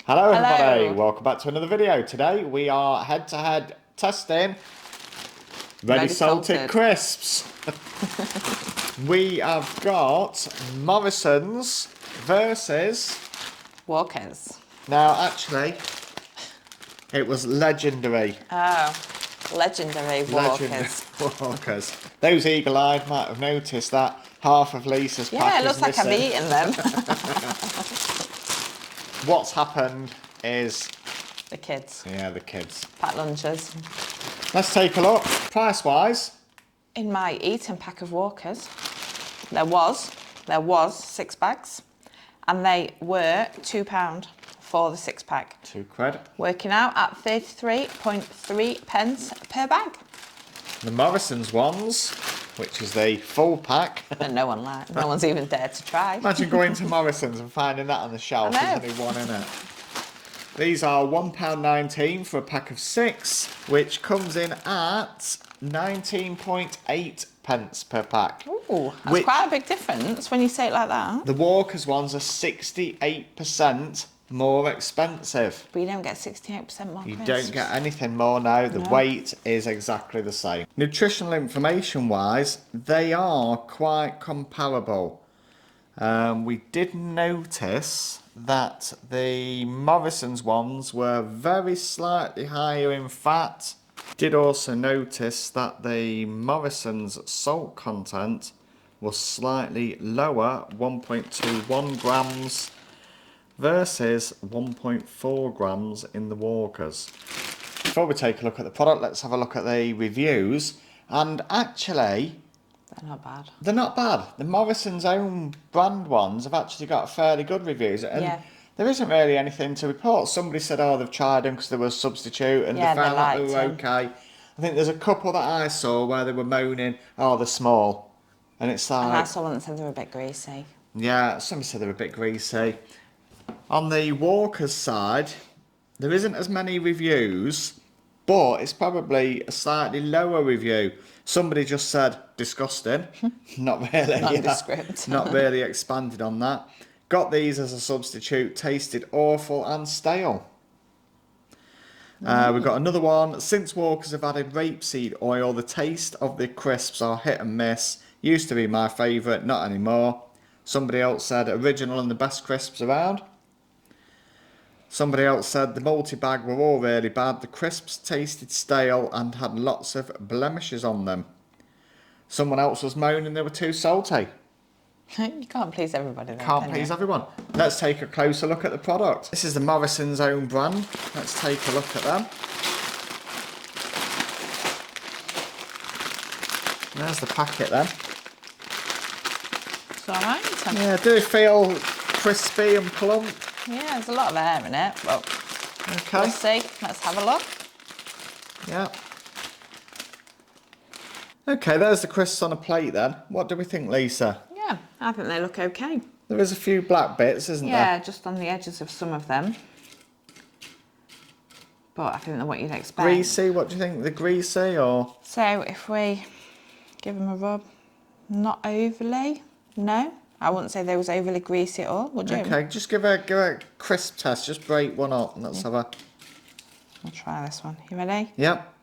Hello everybody, Hello. welcome back to another video. Today we are head-to-head testing Ready Salted Crisps. We have got Morrisons versus... Walkers. Now actually, it was legendary. Oh, legendary Walkers. Walkers. Those eagle-eyed might have noticed that half of Lisa's pack Yeah, it is looks like I've missing. eaten them. What's happened is... The kids. Yeah, the kids. Packed lunches. Let's take a look. Price-wise. In my eaten pack of Walkers, there was 6 bags, and they were £2 for the 6-pack. £2. Working out at 33.3 pence per bag. The Morrisons ones, which is the full pack. And no one's even dared to try. Imagine going to Morrisons and finding that on the shelf. There's only one in it. These are £1.19 for a pack of 6, which comes in at 19.8 pence per pack. Ooh, that's quite a big difference when you say it like that. The Walkers ones are 68% more expensive. But you don't get 68% more You crisps. don't get anything more now. The weight is exactly the same. Nutritional information wise, they are quite comparable. We did notice that the Morrisons ones were very slightly higher in fat. Did also notice that the Morrisons salt content was slightly lower, 1.21 grams versus 1.4 grams in the Walkers. Before we take a look at the product, let's have a look at the reviews. And actually, They're not bad. they're not bad. The Morrisons' own brand ones have actually got fairly good reviews. And there isn't really anything to report. Somebody said, oh, they've tried them because they were a substitute and they found that they were okay. I think there's a couple that I saw where they were moaning, oh, they're small. And it's like... And I saw one that said they were a bit greasy. Yeah, somebody said they were a bit greasy. On the Walkers side, there isn't as many reviews, but it's probably a slightly lower review. Somebody just said, disgusting. Not really. Nondescript. Not really expanded on that. Got these as a substitute, tasted awful and stale. We've got another one. Since Walkers have added rapeseed oil, the taste of the crisps are hit and miss. Used to be my favourite, not anymore. Somebody else said original and the best crisps around. Somebody else said the multi-bag were all really bad. The crisps tasted stale and had lots of blemishes on them. Someone else was moaning they were too salty. You can't please everybody though, Can't please everyone. Let's take a closer look at the product. This is the Morrisons' own brand. Let's take a look at them. There's the packet then. It's alright. Yeah, do it feel crispy and plump? Yeah, there's a lot of air in it, but okay. We'll see. Let's have a look. Yeah. Okay, there's the crisps on a plate then. What do we think, Lisa? Yeah, I think they look okay. There is a few black bits, isn't there? Yeah, just on the edges of some of them. But I think they're what you'd expect. Greasy, what do you think? The greasy or? So if we give them a rub, not overly, no. I wouldn't say they was overly greasy at all, would you? Okay, just give a crisp test. Just break one up and let's have a... I'll try this one. You ready? Yep.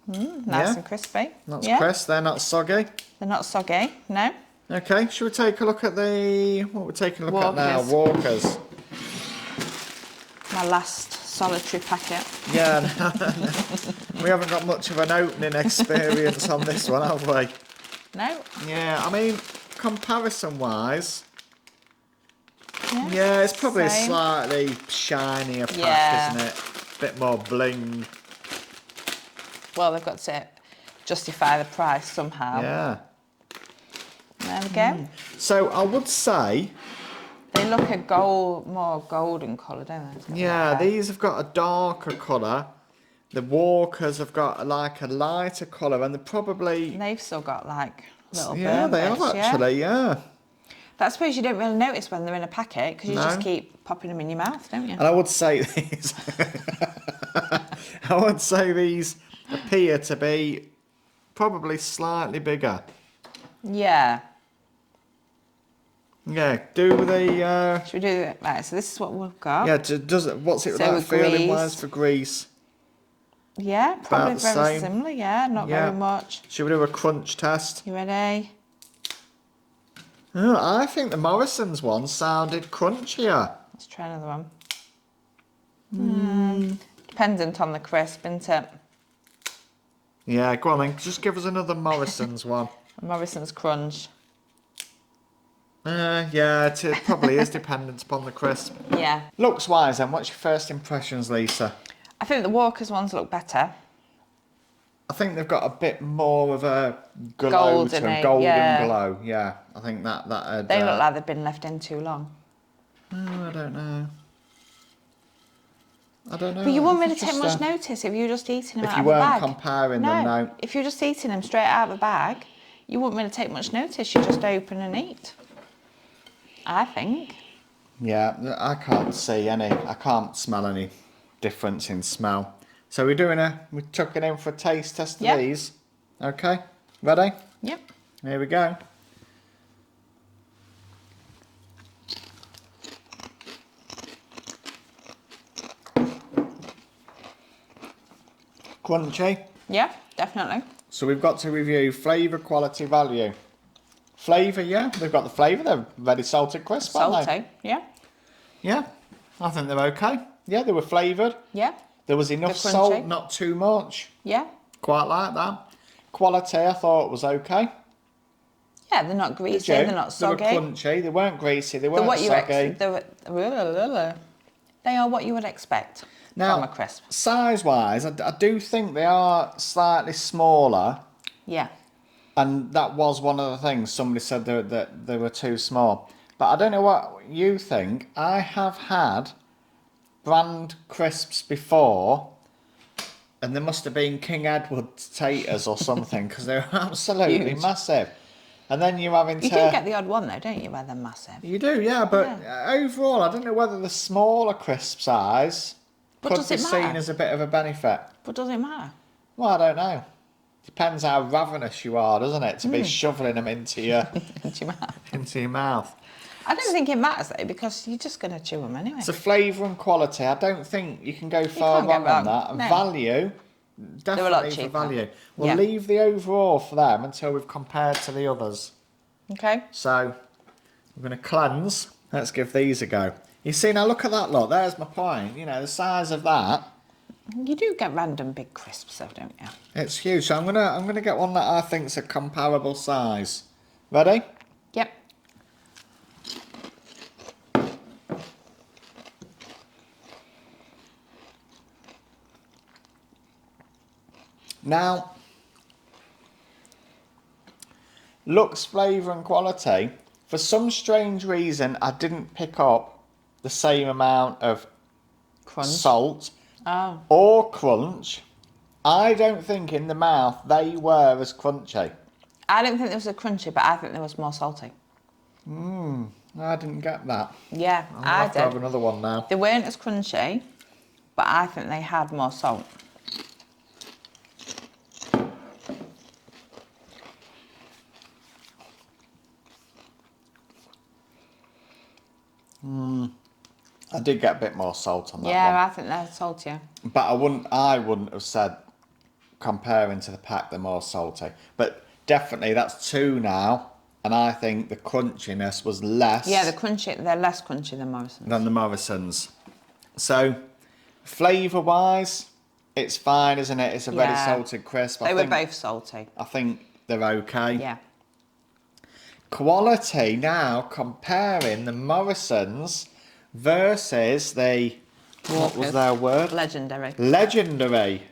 Nice and crispy. That's crisp. They're not soggy. They're not soggy, no. Okay, should we take a look at the... What we're taking a look at now? Walkers. My last solitary packet. Yeah, we haven't got much of an opening experience on this one, have we? No. Yeah, I mean, comparison-wise... Yeah, it's probably a slightly shinier pack, isn't it? A bit more bling. Well, they've got to justify the price somehow. Yeah. There we go. So I would say... They look a more golden colour, don't they? Yeah, these have got a darker colour. The Walkers have got like a lighter colour and they're probably... They've still got like little Yeah, they have actually, yeah. But I suppose you don't really notice when they're in a packet because you just keep popping them in your mouth, don't you? And I would say these... I would say these appear to be probably slightly bigger. Yeah. Yeah, do the... Should we do it? Right, so this is what we've got. Yeah, does it, what's it So like with feeling-wise grease. for grease? Yeah, probably the very same. similar. Yeah, not Yeah. very much. Should we do a crunch test? You ready? Oh, I think the Morrisons one sounded crunchier. Let's try another one. Dependent on the crisp, isn't it? Yeah, go on then. Just give us another Morrisons one. Morrison's Crunch. Yeah, it probably is dependent upon the crisp. Yeah. Looks-wise then, what's your first impressions, Lisa? I think the Walker's ones look better. I think they've got a bit more of a glow Gold to in them, it, golden yeah. glow. Yeah, I think that They look like they've been left in too long. I don't know. I don't know. But you wouldn't really It's take just, much notice if you're just eating them if out you of the weren't bag. comparing them, no. If you're just eating them straight out of the bag, you wouldn't really take much notice. You just open and eat. I think. Yeah, I can't see any. I can't smell any difference in smell. So we're chucking in for a taste test of Yep. these. Okay, ready? Yep. Here we go. Crunchy. Yeah, definitely. So we've got to review flavour, quality, value. Flavour, yeah, they've got the flavour. They're ready salted crisp, aren't they? Salty. Yeah. Yeah, I think they're okay. Yeah, they were flavoured. Yeah. There was enough They're salt, crunchy. not too much. Yeah. Quite like that. Quality, I thought was okay. Yeah, they're not greasy. Did you? They're not They were soggy. crunchy. They weren't greasy. They They're weren't what you soggy. They are what you would expect Now, from a crisp. size-wise, I do think they are slightly smaller. Yeah. And that was one of the things somebody said that they were too small. But I don't know what you think. I have had brand crisps before, and they must have been King Edward taters or something, because they're absolutely Huge. massive. And then you're having You to... do get the odd one though, don't you, where they're massive? You do, yeah, but overall, I don't know whether the smaller crisp size But could does be it seen matter? as a bit of a benefit. But does it matter? Well, I don't know. Depends how ravenous you are, doesn't it, to be shoveling them into your Into your mouth. into your mouth. I don't think it matters though, because you're just going to chew them anyway. So flavour and quality, I don't think you can go far can't go wrong on wrong, that. And no. value, lot definitely for cheaper. value. We'll Yeah. leave the overall for them until we've compared to the others. Okay. So we're going to cleanse. Let's give these a go. You see, now look at that lot. There's my point. You know, the size of that. You do get random big crisps though, don't you? It's huge. So I'm gonna get one that I think's a comparable size. Ready? Yep. Now, looks, flavour and quality. For some strange reason, I didn't pick up the same amount of Crunch. salt Oh. or crunch. I don't think in the mouth they were as crunchy. I don't think there was a crunchy, but I think there was more salty. I didn't get that. Yeah, I'm gonna I have to have did. another one now. They weren't as crunchy, but I think they had more salt. I did get a bit more salt on that Yeah, one. I think they're saltier. But I wouldn't have said comparing to the pack they're more salty. But definitely that's two now, and I think the crunchiness was less Yeah, they're less crunchy than Morrison's. than the Morrisons. So flavour wise, it's fine, isn't it? It's a very Yeah. salted crisp. They were both salty. I think they're okay. Yeah. Quality now, comparing the Morrisons versus the, what was Walkers. their word? Legendary. Legendary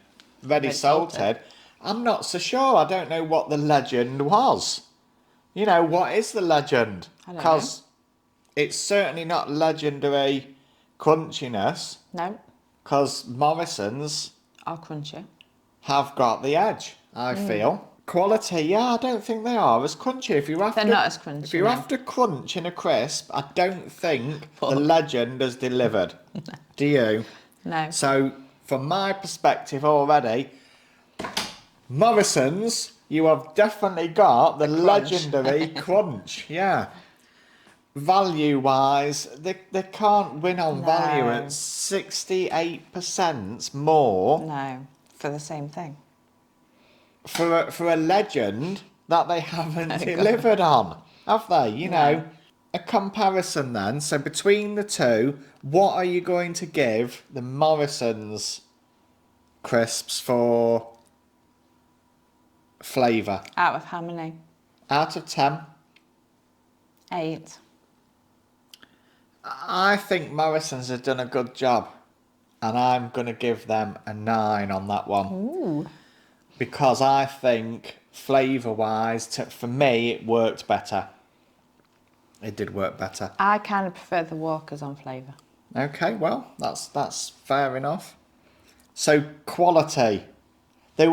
ready Ready salted. salted. I'm not so sure. I don't know what the legend was. You know, what is the legend? I don't Because it's certainly not legendary crunchiness, No, because Morrisons are crunchy. have got the edge, I feel. Quality, yeah, I don't think they are as crunchy. If you're after, They're not as crunchy, If you're no. after crunch in a crisp, I don't think the legend has delivered. Do you? No. So, from my perspective already, Morrisons, you have definitely got the crunch. legendary crunch. Yeah. value-wise, they can't win on No. value at 68% more No, for the same thing. for a legend that they haven't Oh, God. delivered on, have they? You No. know, a comparison then. So between the two, what are you going to give the Morrisons crisps for flavour? Out of how many? Out of 10? 8. I think Morrisons have done a good job, and I'm going to give them a 9 on that one. Ooh. Because I think flavour-wise, for me, it worked better. It did work better. I kind of prefer the Walkers on flavour. Okay, well, that's fair enough. So quality, they're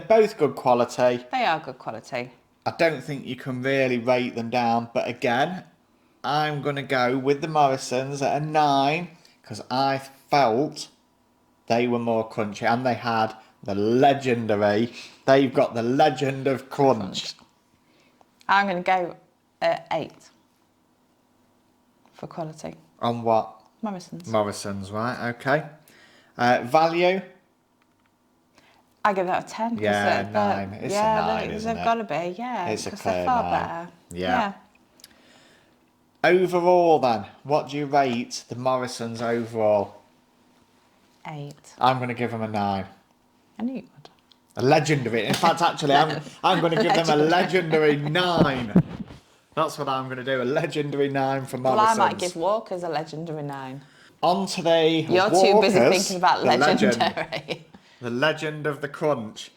both good quality. They are good quality. I don't think you can really rate them down, but again, I'm going to go with the Morrisons at a 9 because I felt they were more crunchy and they had the legendary. They've got the legend of crunch. I'm going to go at 8 for quality. On what? Morrisons. Morrisons, right? Okay. Value. I give that a 10. Yeah, 9. It's a 9, isn't it? They've got to be, yeah. It's a because clear they're far 9. better. Yeah. Overall, then, what do you rate the Morrisons overall? 8. I'm going to give them a 9. I knew you would. A legendary. In fact, actually, I'm going to give them a legendary 9. That's what I'm going to do. A legendary 9 for Morrisons. Well, I might give Walkers a legendary 9. On to the You're Walkers, too busy thinking about the legend. legendary. The legend of the crunch.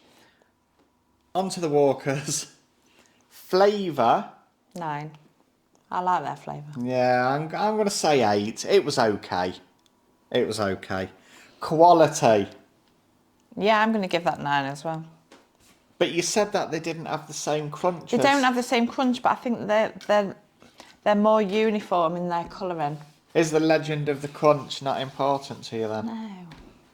On to the Walkers. Flavour. 9. I like their flavour. Yeah, I'm going to say 8. It was okay. It was okay. Quality. Yeah, I'm going to give that 9 as well. But you said that they didn't have the same crunch. They don't have the same crunch, but I think they're more uniform in their colouring. Is the legend of the crunch not important to you then? No.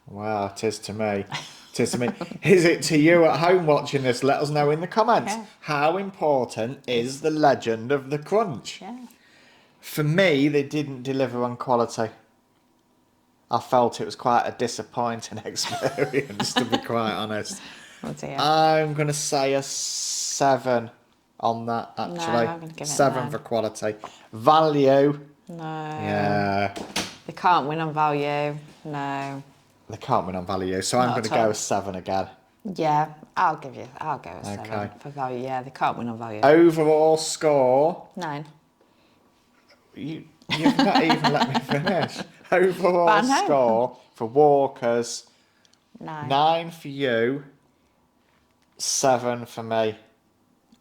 Well, it is to me. It is to me. Is it to you at home watching this? Let us know in the comments. Yeah. How important is the legend of the crunch? Yeah. For me, they didn't deliver on quality. I felt it was quite a disappointing experience, to be quite honest. Oh dear. I'm going to say a 7 on that, actually. No, I'm gonna give it a 7 9. for quality. Value. No. Yeah. They can't win on value. No. They can't win on value, so I'm Not going to at all. go a 7 again. Yeah, I'll go a 7 Okay. for value. Yeah, they can't win on value. Overall score. 9. You've not even let me finish. Overall But I know. score for Walkers. 9. 9 for you. 7 for me.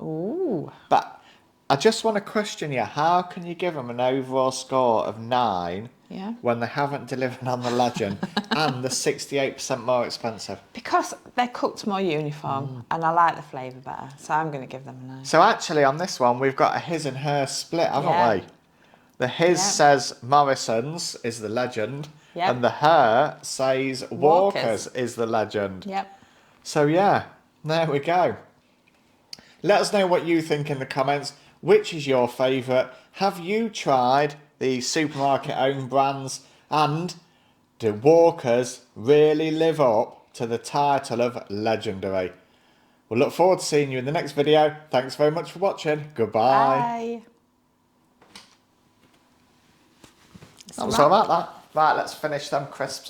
Ooh. But I just want to question you. How can you give them an overall score of 9 Yeah. when they haven't delivered on the legend and they're 68% more expensive? Because they're cooked more uniform and I like the flavour better. So I'm going to give them a 9. So actually on this one, we've got a his and her split, haven't Yeah. we? The his Yeah. says Morrisons is the legend, Yep. and the her says Walkers Walkers. is the legend. Yep. So yeah, there we go. Let us know what you think in the comments. Which is your favourite? Have you tried the supermarket owned brands? And do Walkers really live up to the title of legendary? We'll look forward to seeing you in the next video. Thanks very much for watching. Goodbye. Bye. That was all about that. Right, let's finish them crisps off.